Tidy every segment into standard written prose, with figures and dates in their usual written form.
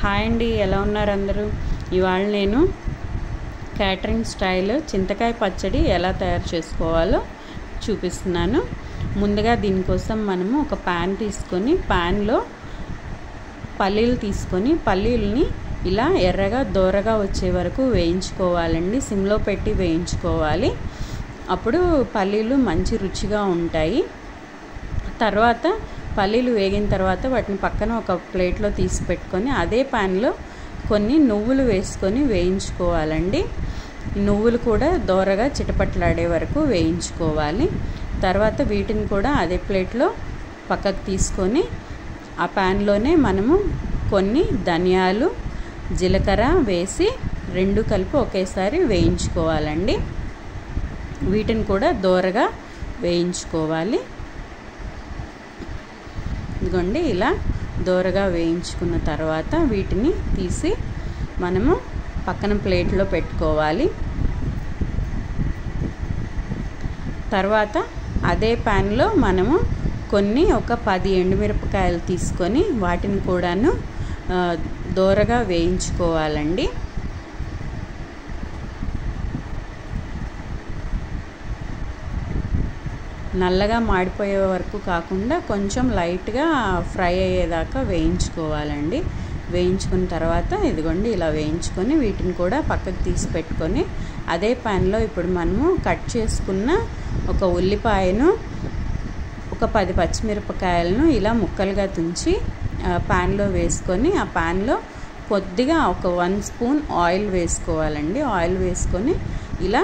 Hi అండి, ఎలా ఉన్నారు అందరూ? ఇవాళ నేను క్యాటరింగ్ స్టైల్ చింతకాయ పచ్చడి ఎలా తయారు చేసుకోవాలో చూపిస్తున్నాను. ముందుగా దీనికోసం మనము ఒక ప్యాన్ తీసుకొని ప్యాన్లో పల్లీలు తీసుకొని పల్లీలని ఇలా ఎర్రగా దోరగా వచ్చే వరకు వేయించుకోవాలండి. సిమ్లో పెట్టి వేయించుకోవాలి. అప్పుడు పల్లీలు మంచి రుచిగా ఉంటాయి. తర్వాత పల్లీలు వేగిన తర్వాత వాటిని పక్కన ఒక ప్లేట్లో తీసి పెట్టుకొని అదే ప్యాన్లో కొన్ని నువ్వులు వేసుకొని వేయించుకోవాలండి. నువ్వులు కూడా దోరగా చిటపట్లాడే వరకు వేయించుకోవాలి. తర్వాత వీటిని కూడా అదే ప్లేట్లో పక్కకు తీసుకొని ఆ ప్యాన్లోనే మనము కొన్ని ధనియాలు, జీలకర్ర వేసి రెండు కలిపి ఒకేసారి వేయించుకోవాలండి. వీటిని కూడా దోరగా వేయించుకోవాలి. ఇదిగోండి, ఇలా దోరగా వేయించుకున్న తర్వాత వీటిని తీసి మనము పక్కన ప్లేట్లో పెట్టుకోవాలి. తర్వాత అదే ప్యాన్లో మనము ఒక 10 ఎండుమిరపకాయలు తీసుకొని వాటిని కూడాను దోరగా వేయించుకోవాలండి. నల్లగా మాడిపోయే వరకు కాకుండా కొంచెం లైట్గా ఫ్రై అయ్యేదాకా వేయించుకోవాలండి. వేయించుకున్న తర్వాత ఇదిగోండి ఇలా వేయించుకొని వీటిని కూడా పక్కకు తీసి పెట్టుకొని అదే ప్యాన్లో ఇప్పుడు మనము కట్ చేసుకున్న ఒక ఉల్లిపాయను, ఒక 10 పచ్చిమిరపకాయలను ఇలా ముక్కలుగా తుంచి ప్యాన్లో వేసుకొని ఆ ప్యాన్లో కొద్దిగా ఒక 1 స్పూన్ ఆయిల్ వేసుకోవాలండి. ఆయిల్ వేసుకొని ఇలా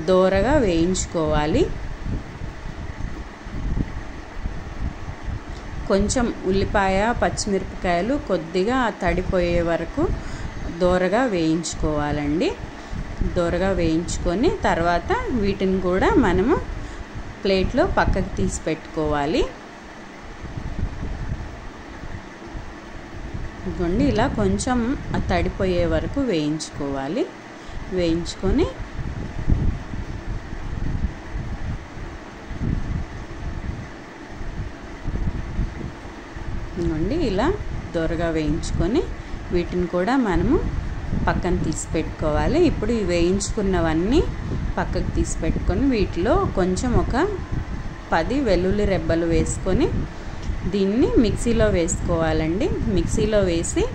దోరగా వేయించుకోవాలి. కొంచెం ఉల్లిపాయ, పచ్చిమిరపకాయలు కొద్దిగా తడిపోయే వరకు దోరగా వేయించుకోవాలండి. దోరగా వేయించుకొని తర్వాత వీటిని కూడా మనము ప్లేట్లో పక్కకు తీసి పెట్టుకోవాలి. ఇదిగోండి ఇలా కొంచెం తడిపోయే వరకు వేయించుకోవాలి. వేయించుకొని ఇలా దోరగా వేయించుకొని వీటిని కూడా మనము పక్కన తీసి పెట్టుకోవాలి. ఇప్పుడు ఈ వేయించుకున్నవన్నీ పక్కకు తీసి పెట్టుకొని వీటిలో కొంచెం ఒక 10 వెల్లుల్లి రెబ్బలు వేసుకొని దీన్ని మిక్సీలో వేసుకోవాలండి. మిక్సీలో వేసి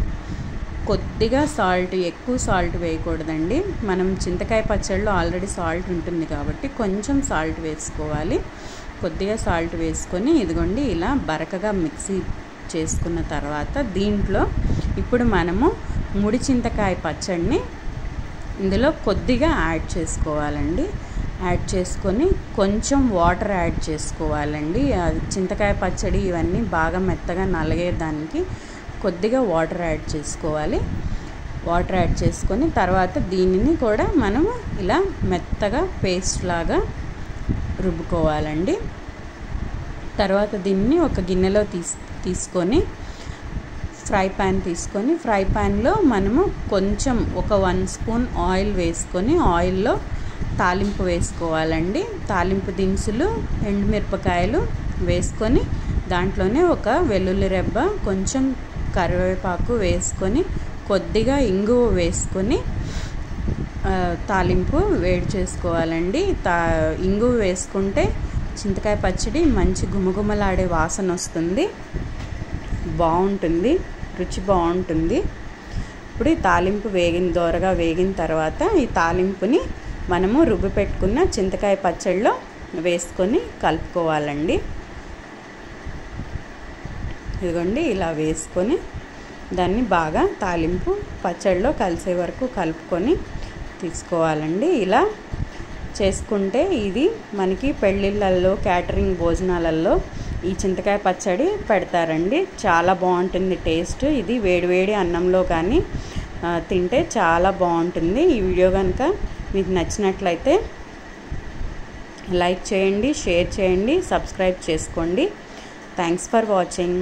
కొద్దిగా సాల్ట్, ఎక్కువ సాల్ట్ వేయకూడదండి. మనం చింతకాయ పచ్చడిలో ఆల్రెడీ సాల్ట్ ఉంటుంది కాబట్టి కొంచెం సాల్ట్ వేసుకోవాలి. కొద్దిగా సాల్ట్ వేసుకొని ఇదిగోండి ఇలా బరకగా మిక్సీ చేసుకున్న తర్వాత దీంట్లో ఇప్పుడు మనము ముడి చింతకాయ పచ్చడిని ఇందులో కొద్దిగా యాడ్ చేసుకోవాలండి. యాడ్ చేసుకొని కొంచెం వాటర్ యాడ్ చేసుకోవాలండి. చింతకాయ పచ్చడి ఇవన్నీ బాగా మెత్తగా నలిగేదానికి కొద్దిగా వాటర్ యాడ్ చేసుకోవాలి. వాటర్ యాడ్ చేసుకొని తర్వాత దీనిని కూడా మనము ఇలా మెత్తగా పేస్ట్ లాగా రుబ్బుకోవాలండి. తర్వాత దీన్ని ఒక గిన్నెలో తీసుకొని ఫ్రై ప్యాన్లో మనము కొంచెం ఒక 1 స్పూన్ ఆయిల్ వేసుకొని ఆయిల్లో తాలింపు వేసుకోవాలండి. తాలింపు దినుసులు, ఎండుమిరపకాయలు వేసుకొని దాంట్లోనే ఒక వెల్లుల్లి రెబ్బ, కొంచెం కరివేపాకు వేసుకొని కొద్దిగా ఇంగువ వేసుకొని తాలింపు వేడి చేసుకోవాలండి. ఇంగువ వేసుకుంటే చింతకాయ పచ్చడి మంచి గుమగుమలాడే వాసన వస్తుంది, బాగుంటుంది, రుచి బాగుంటుంది. ఇప్పుడు ఈ తాలింపు దోరగా వేగిన తర్వాత ఈ తాలింపుని మనము రుబ్బి పెట్టుకున్న చింతకాయ పచ్చడిలో వేసుకొని కలుపుకోవాలండి. ఇదిగోండి ఇలా వేసుకొని దాన్ని బాగా తాలింపు పచ్చడిలో కలిసే వరకు కలుపుకొని తీసుకోవాలండి. ఇలా చేసుకుంటే ఇది మనకి పెళ్ళిళ్ళల్లో, క్యాటరింగ్ భోజనాలలో ఈ చింతకాయ పచ్చడి పెడతారండి. చాలా బాగుంటుంది టేస్ట్. ఇది వేడివేడి అన్నంలో కానీ తింటే చాలా బాగుంటుంది. ఈ వీడియో కనుక మీకు నచ్చినట్లయితే లైక్ చేయండి, షేర్ చేయండి, సబ్స్క్రైబ్ చేసుకోండి. Thanks for watching.